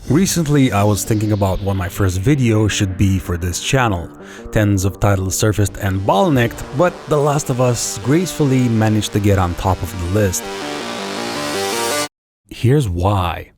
Recently, I was thinking about what my first video should be for this channel. Tens of titles surfaced and bottlenecked, but The Last of Us gracefully managed to get on top of the list. Here's why.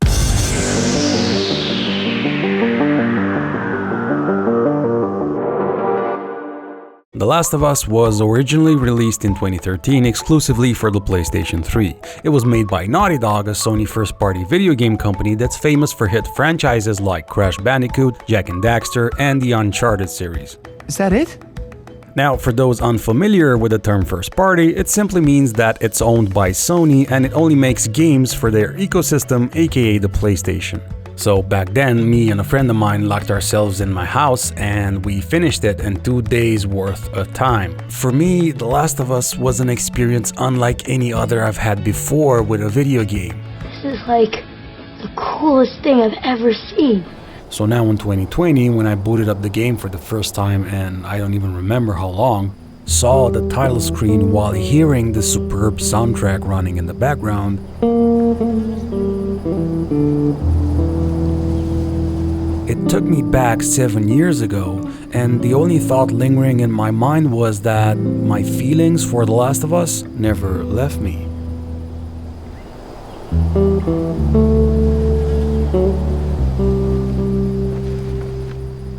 The Last of Us was originally released in 2013 exclusively for the PlayStation 3. It was made by Naughty Dog, a Sony first-party video game company that's famous for hit franchises like Crash Bandicoot, Jak and Daxter, and the Uncharted series. Is that it? Now, for those unfamiliar with the term first party, it simply means that it's owned by Sony and it only makes games for their ecosystem, aka the PlayStation. So back then, me and a friend of mine locked ourselves in my house and we finished it in 2 days worth of time. For me, The Last of Us was an experience unlike any other I've had before with a video game. This is like the coolest thing I've ever seen. So now in 2020, when I booted up the game for the first time, and I don't even remember how long, saw the title screen while hearing the superb soundtrack running in the background, it took me back 7 years ago, and the only thought lingering in my mind was that my feelings for The Last of Us never left me.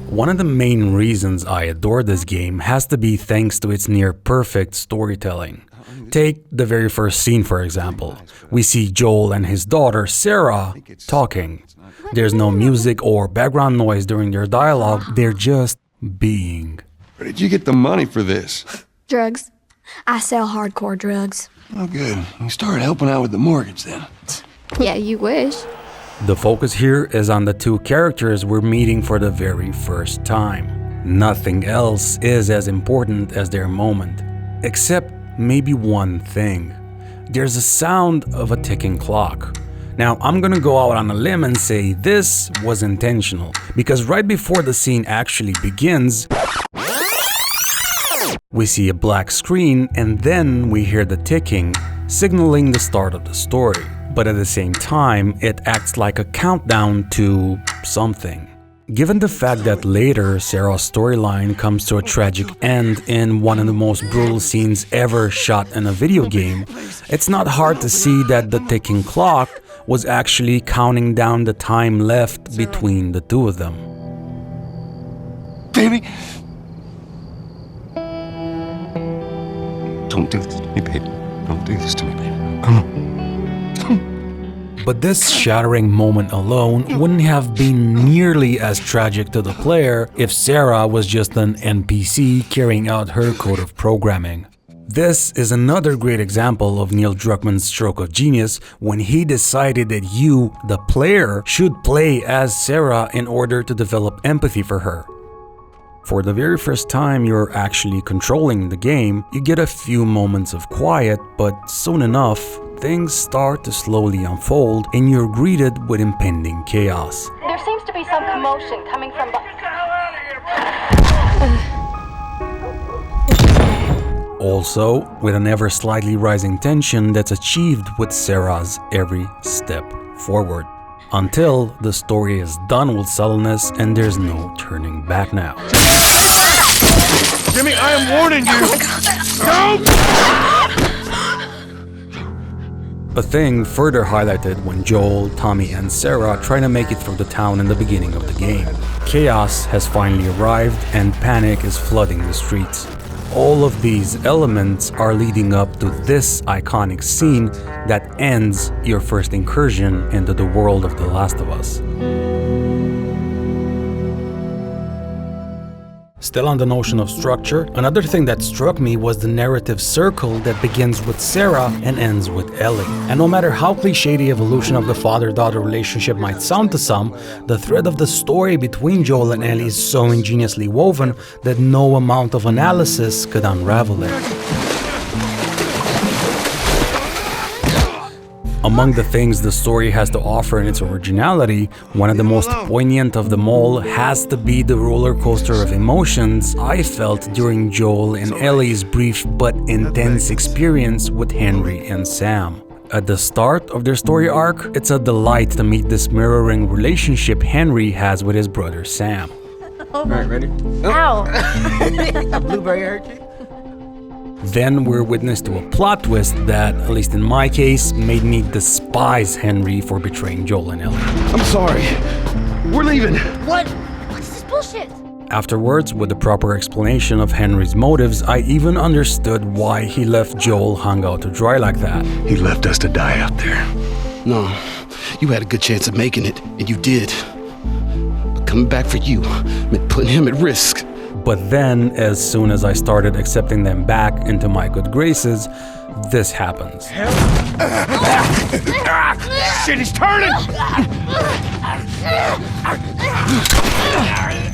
One of the main reasons I adore this game has to be thanks to its near-perfect storytelling. Take the very first scene, for example. We see Joel and his daughter, Sarah, talking. There's no music or background noise during their dialogue, they're just being. Where did you get the money for this? Drugs. I sell hardcore drugs. Oh, good. You started helping out with the mortgage then. Yeah, you wish. The focus here is on the two characters we're meeting for the very first time. Nothing else is as important as their moment. Except maybe one thing. There's a sound of a ticking clock. Now, I'm gonna go out on a limb and say this was intentional, because right before the scene actually begins, we see a black screen and then we hear the ticking, signaling the start of the story. But at the same time, it acts like a countdown to something. Given the fact that later Sarah's storyline comes to a tragic end in one of the most brutal scenes ever shot in a video game, it's not hard to see that the ticking clock was actually counting down the time left between the two of them. Baby! Don't do this to me, baby. Don't do this to me, baby. Come on. But this shattering moment alone wouldn't have been nearly as tragic to the player if Sarah was just an NPC carrying out her code of programming. This is another great example of Neil Druckmann's stroke of genius when he decided that you, the player, should play as Sarah in order to develop empathy for her. For the very first time you're actually controlling the game, you get a few moments of quiet, but soon enough, things start to slowly unfold and you're greeted with impending chaos. There seems to be some commotion coming from the... Also, with an ever slightly rising tension that's achieved with Sarah's every step forward. Until the story is done with subtleness and there's no turning back now. Jimmy, I am warning you! A thing further highlighted when Joel, Tommy, and Sarah try to make it through the town in the beginning of the game. Chaos has finally arrived and panic is flooding the streets. All of these elements are leading up to this iconic scene that ends your first incursion into the world of The Last of Us. Still on the notion of structure, another thing that struck me was the narrative circle that begins with Sarah and ends with Ellie. And no matter how cliché the evolution of the father-daughter relationship might sound to some, the thread of the story between Joel and Ellie is so ingeniously woven that no amount of analysis could unravel it. Among the things the story has to offer in its originality, one of the most poignant of them all has to be the roller coaster of emotions I felt during Joel and Ellie's brief but intense experience with Henry and Sam. At the start of their story arc, it's a delight to meet this mirroring relationship Henry has with his brother Sam. Alright, ready? Ow! A blueberry hurt you? Then we're witness to a plot twist that, at least in my case, made me despise Henry for betraying Joel and Ellie. I'm sorry. We're leaving. What? What's this bullshit? Afterwards, with the proper explanation of Henry's motives, I even understood why he left Joel hung out to dry like that. He left us to die out there. No, you had a good chance of making it, and you did. But coming back for you meant putting him at risk. But then, as soon as I started accepting them back into my good graces, this happens. Shit, he's turning!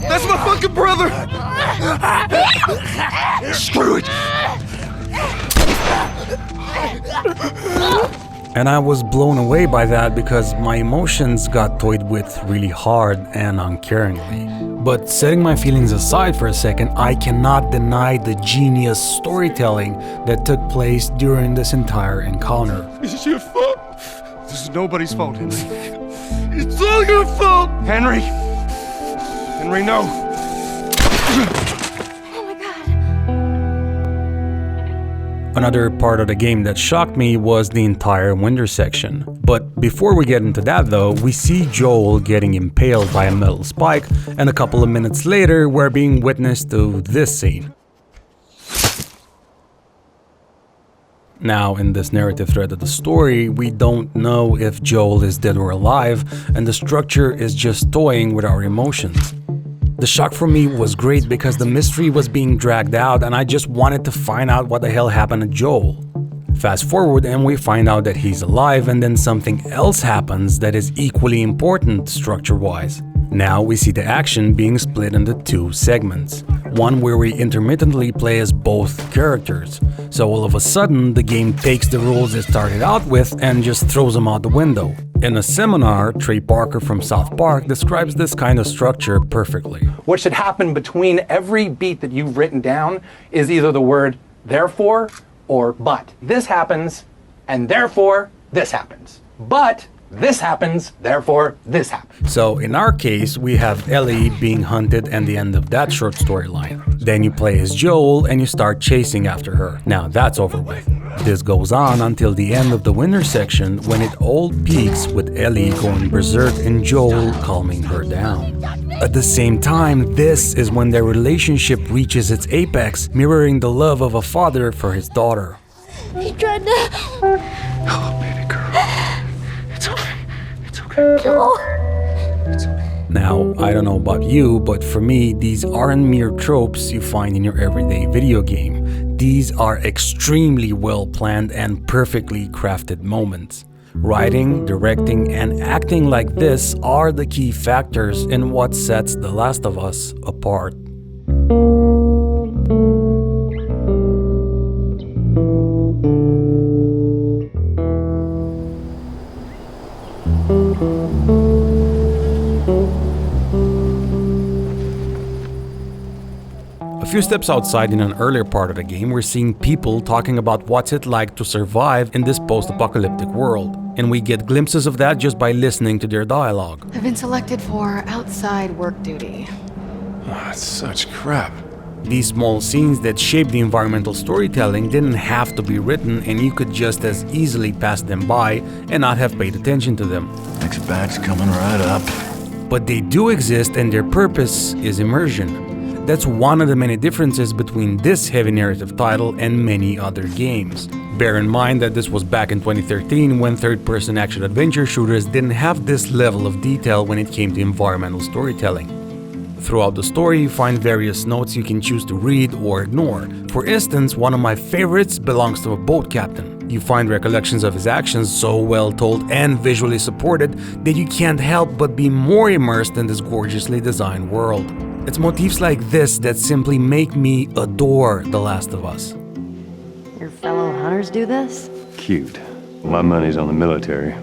That's my fucking brother! Screw it! And I was blown away by that because my emotions got toyed with really hard and uncaringly. But setting my feelings aside for a second, I cannot deny the genius storytelling that took place during this entire encounter. This is your fault. This is nobody's fault, Henry. It's all your fault! Henry! Henry, no! Oh my god. Another part of the game that shocked me was the entire winter section. But before we get into that though, we see Joel getting impaled by a metal spike, and a couple of minutes later we're being witness to this scene. Now, in this narrative thread of the story, we don't know if Joel is dead or alive, and the structure is just toying with our emotions. The shock for me was great because the mystery was being dragged out and I just wanted to find out what the hell happened to Joel. Fast forward and we find out that he's alive, and then something else happens that is equally important structure-wise. Now we see the action being split into two segments. One where we intermittently play as both characters. So all of a sudden, the game takes the rules it started out with and just throws them out the window. In a seminar, Trey Parker from South Park describes this kind of structure perfectly. What should happen between every beat that you've written down is either the word therefore or but. This happens, and therefore this happens. But this happens, therefore this happens. So in our case, we have Ellie being hunted and the end of that short storyline. Then you play as Joel and you start chasing after her. Now that's over with. This goes on until the end of the winter section, when it all peaks with Ellie going berserk and Joel calming her down. At the same time, this is when their relationship reaches its apex, mirroring the love of a father for his daughter. He tried to... Oh, baby girl. It's okay. It's okay. Joel. It's okay. Now, I don't know about you, but for me, these aren't mere tropes you find in your everyday video game. These are extremely well planned and perfectly crafted moments. Writing, directing, and acting like this are the key factors in what sets The Last of Us apart. A few steps outside in an earlier part of the game, we're seeing people talking about what's it like to survive in this post-apocalyptic world. And we get glimpses of that just by listening to their dialogue. I've been selected for outside work duty. Oh, it's such crap. These small scenes that shape the environmental storytelling didn't have to be written, and you could just as easily pass them by and not have paid attention to them. Next batch coming right up. But they do exist, and their purpose is immersion. That's one of the many differences between this heavy narrative title and many other games. Bear in mind that this was back in 2013, when third-person action-adventure shooters didn't have this level of detail when it came to environmental storytelling. Throughout the story, you find various notes you can choose to read or ignore. For instance, one of my favorites belongs to a boat captain. You find recollections of his actions so well told and visually supported that you can't help but be more immersed in this gorgeously designed world. It's motifs like this that simply make me adore The Last of Us. Your fellow hunters do this? Cute. My money's on the military.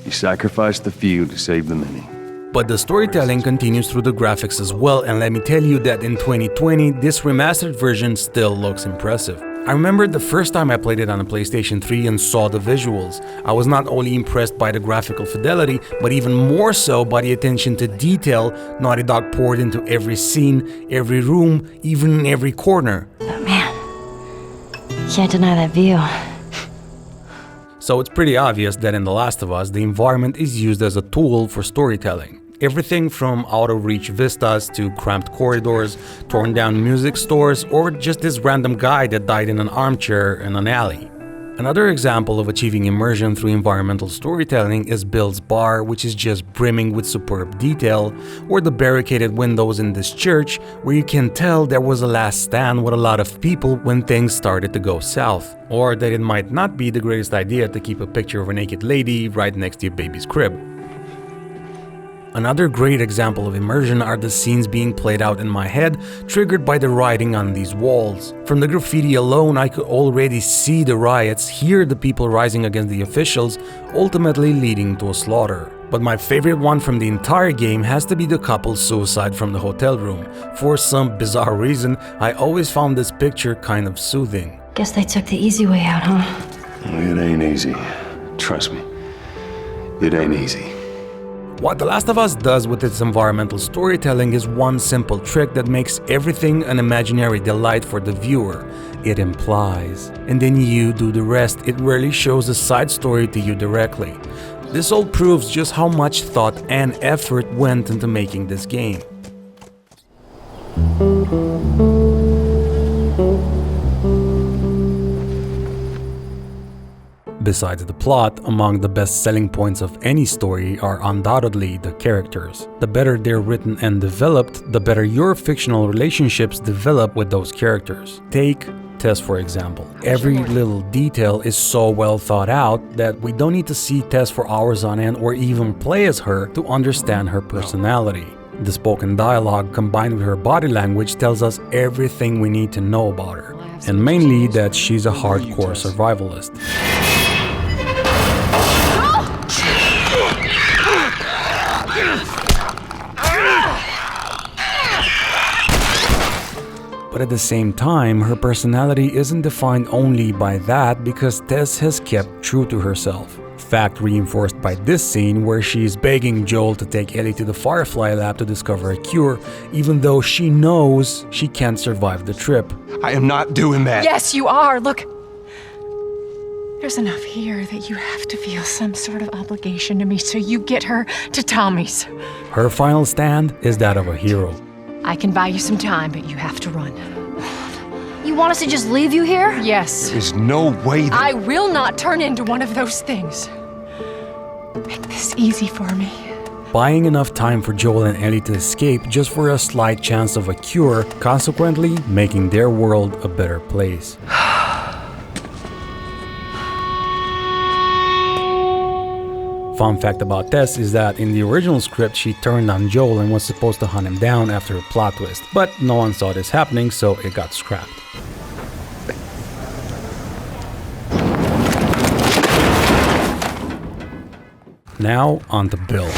You sacrifice the few to save the many. But the storytelling continues through the graphics as well, and let me tell you that in 2020, this remastered version still looks impressive. I remember the first time I played it on a PlayStation 3 and saw the visuals. I was not only impressed by the graphical fidelity, but even more so by the attention to detail Naughty Dog poured into every scene, every room, even in every corner. Oh man, can't deny that view. So it's pretty obvious that in The Last of Us, the environment is used as a tool for storytelling. Everything from out-of-reach vistas to cramped corridors, torn down music stores, or just this random guy that died in an armchair in an alley. Another example of achieving immersion through environmental storytelling is Bill's bar, which is just brimming with superb detail, or the barricaded windows in this church, where you can tell there was a last stand with a lot of people when things started to go south, or that it might not be the greatest idea to keep a picture of a naked lady right next to your baby's crib. Another great example of immersion are the scenes being played out in my head, triggered by the writing on these walls. From the graffiti alone, I could already see the riots, hear the people rising against the officials, ultimately leading to a slaughter. But my favorite one from the entire game has to be the couple's suicide from the hotel room. For some bizarre reason, I always found this picture kind of soothing. Guess they took the easy way out, huh? It ain't easy. Trust me. It ain't easy. What The Last of Us does with its environmental storytelling is one simple trick that makes everything an imaginary delight for the viewer. It implies. And then you do the rest. It rarely shows a side story to you directly. This all proves just how much thought and effort went into making this game. Besides the plot, among the best selling points of any story are undoubtedly the characters. The better they're written and developed, the better your fictional relationships develop with those characters. Take Tess, for example. Every little detail is so well thought out that we don't need to see Tess for hours on end or even play as her to understand her personality. The spoken dialogue combined with her body language tells us everything we need to know about her, and mainly that she's a hardcore survivalist. But at the same time, her personality isn't defined only by that because Tess has kept true to herself. Fact reinforced by this scene where she is begging Joel to take Ellie to the Firefly lab to discover a cure, even though she knows she can't survive the trip. I am not doing that. Yes, you are. Look. There's enough here that you have to feel some sort of obligation to me, so you get her to Tommy's. Her final stand is that of a hero. I can buy you some time, but you have to run. You want us to just leave you here? Yes. There's no way that... I will not turn into one of those things. Make this easy for me. Buying enough time for Joel and Ellie to escape just for a slight chance of a cure, consequently making their world a better place. Fun fact about Tess is that in the original script she turned on Joel and was supposed to hunt him down after a plot twist, but no one saw this happening, so it got scrapped. Now on to Bill.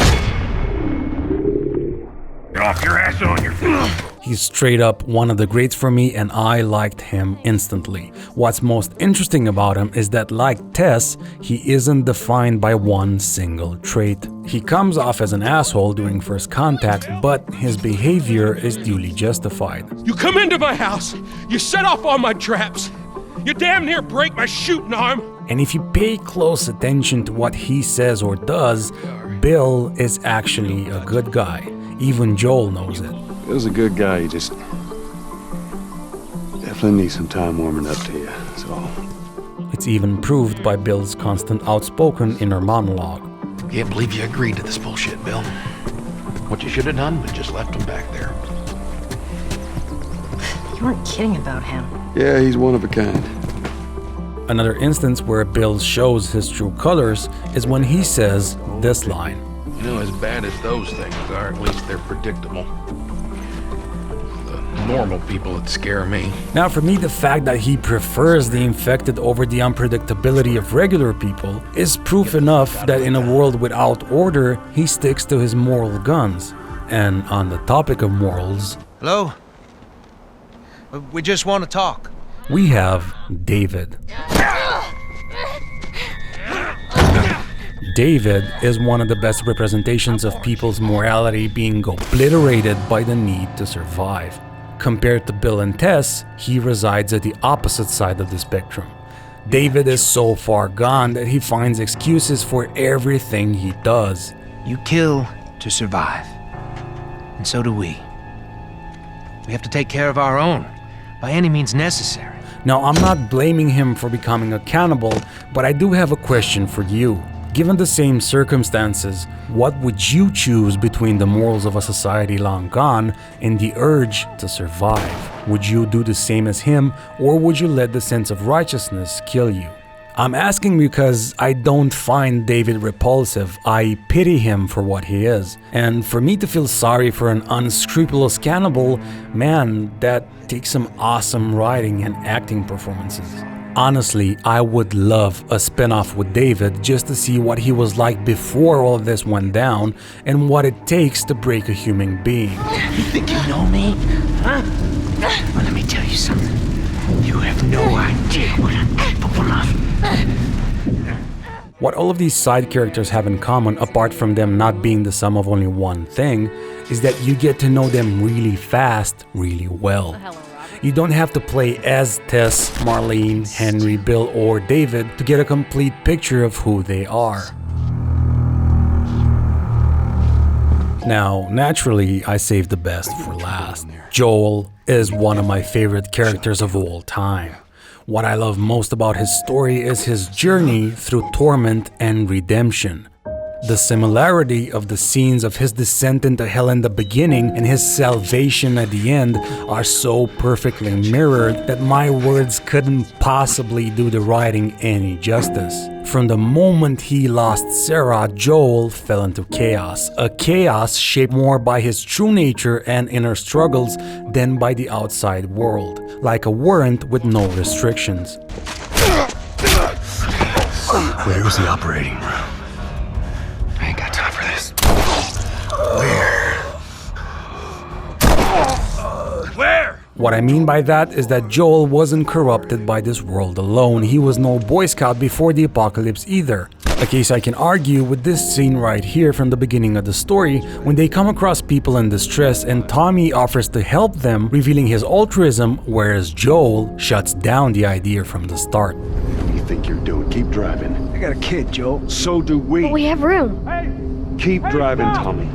Get off your ass on your feet. He's straight up one of the greats for me and I liked him instantly. What's most interesting about him is that, like Tess, he isn't defined by one single trait. He comes off as an asshole during first contact, but his behavior is duly justified. You come into my house, you set off all my traps, you damn near break my shooting arm. And if you pay close attention to what he says or does, Bill is actually a good guy. Even Joel knows it. Bill's a good guy, he just definitely needs some time warming up to you, that's all. It's even proved by Bill's constant outspoken inner monologue. Can't believe you agreed to this bullshit, Bill. What you should have done was just left him back there. You weren't kidding about him. Yeah, he's one of a kind. Another instance where Bill shows his true colors is when he says this line. You know, as bad as those things are, at least they're predictable. The normal people that scare me. Now for me, the fact that he prefers the infected over the unpredictability of regular people is proof enough that in a world without order, he sticks to his moral guns. And on the topic of morals... Hello? We just want to talk. we have David. David is one of the best representations of people's morality being obliterated by the need to survive. Compared to Bill and Tess, he resides at the opposite side of the spectrum. David is so far gone that he finds excuses for everything he does. You kill to survive. And so do we. We have to take care of our own, by any means necessary. Now, I'm not blaming him for becoming a cannibal, but I do have a question for you. Given the same circumstances, what would you choose between the morals of a society long gone and the urge to survive? Would you do the same as him, or would you let the sense of righteousness kill you? I'm asking because I don't find David repulsive. I pity him for what he is. And for me to feel sorry for an unscrupulous cannibal, man, that takes some awesome writing and acting performances. Honestly, I would love a spin-off with David just to see what he was like before all this went down and what it takes to break a human being. You think you know me? Huh? Well, let me tell you something. You have no idea what I'm capable of. What all of these side characters have in common, apart from them not being the sum of only one thing, is that you get to know them really fast, really well. You don't have to play as Tess, Marlene, Henry, Bill, or David to get a complete picture of who they are. Now, naturally, I saved the best for last. Joel is one of my favorite characters of all time. What I love most about his story is his journey through torment and redemption. The similarity of the scenes of his descent into hell in the beginning and his salvation at the end are so perfectly mirrored that my words couldn't possibly do the writing any justice. From the moment he lost Sarah, Joel fell into chaos. A chaos shaped more by his true nature and inner struggles than by the outside world, like a warrant with no restrictions. Where was the operating room? I ain't got time for this. Where? What I mean by that is that Joel wasn't corrupted by this world alone. He was no Boy Scout before the apocalypse either. A case I can argue with this scene right here from the beginning of the story, when they come across people in distress and Tommy offers to help them, revealing his altruism, whereas Joel shuts down the idea from the start. What do you think you're doing? Keep driving. I got a kid, Joel. So do we. But we have room. Keep driving, Tommy.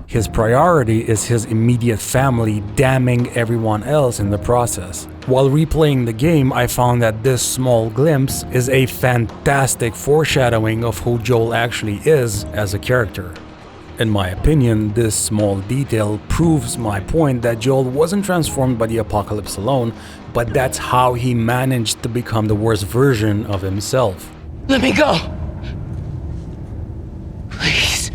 His priority is his immediate family, damning everyone else in the process. While replaying the game, I found that this small glimpse is a fantastic foreshadowing of who Joel actually is as a character. In my opinion, this small detail proves my point that Joel wasn't transformed by the apocalypse alone, but that's how he managed to become the worst version of himself. Let me go! Please.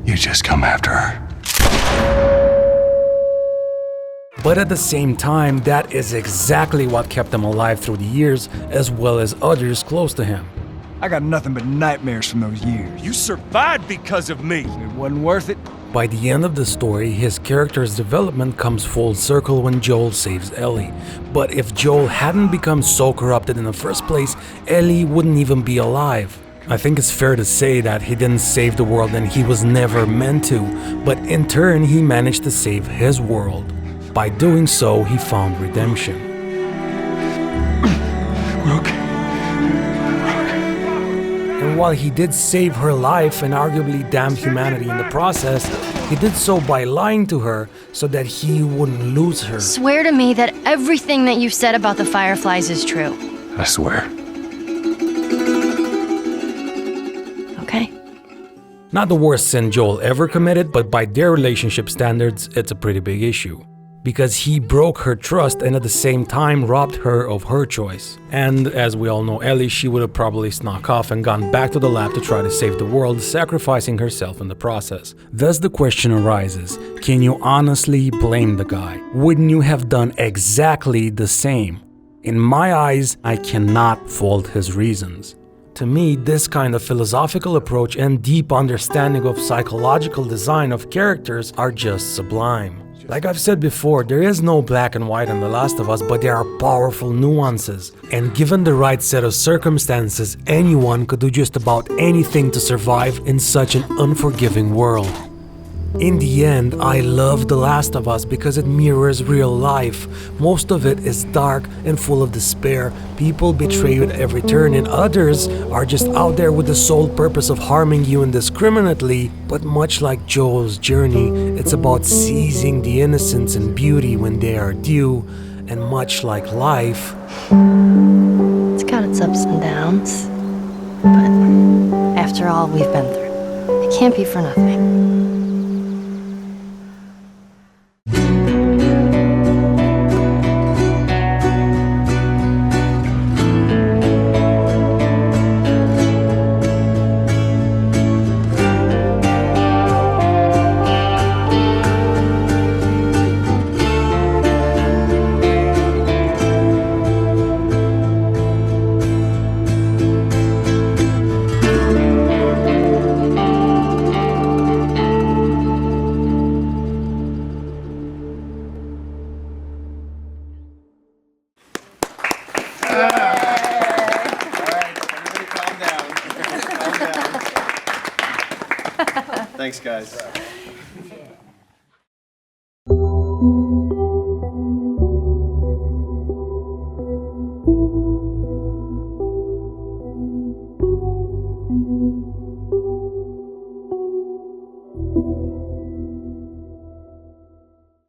You just come after her. But at the same time, that is exactly what kept him alive through the years, as well as others close to him. I got nothing but nightmares from those years. You survived because of me. It wasn't worth it. By the end of the story, his character's development comes full circle when Joel saves Ellie. But if Joel hadn't become so corrupted in the first place, Ellie wouldn't even be alive. I think it's fair to say that he didn't save the world and he was never meant to, but in turn he managed to save his world. By doing so, he found redemption. And while he did save her life and arguably damned humanity in the process, he did so by lying to her so that he wouldn't lose her. Swear to me that everything that you've said about the Fireflies is true. I swear. Okay. Not the worst sin Joel ever committed, but by their relationship standards, it's a pretty big issue. Because he broke her trust and at the same time robbed her of her choice. And as we all know Ellie, she would have probably snuck off and gone back to the lab to try to save the world, sacrificing herself in the process. Thus the question arises, can you honestly blame the guy? Wouldn't you have done exactly the same? In my eyes, I cannot fault his reasons. To me, this kind of philosophical approach and deep understanding of psychological design of characters are just sublime. Like I've said before, there is no black and white in The Last of Us, but there are powerful nuances. And given the right set of circumstances, anyone could do just about anything to survive in such an unforgiving world. In the end, I love The Last of Us because it mirrors real life. Most of it is dark and full of despair. People betray you at every turn, and others are just out there with the sole purpose of harming you indiscriminately. But much like Joel's journey, it's about seizing the innocence and beauty when they are due. And much like life, It's got its ups and downs. But after all we've been through, it can't be for nothing. Thanks, guys.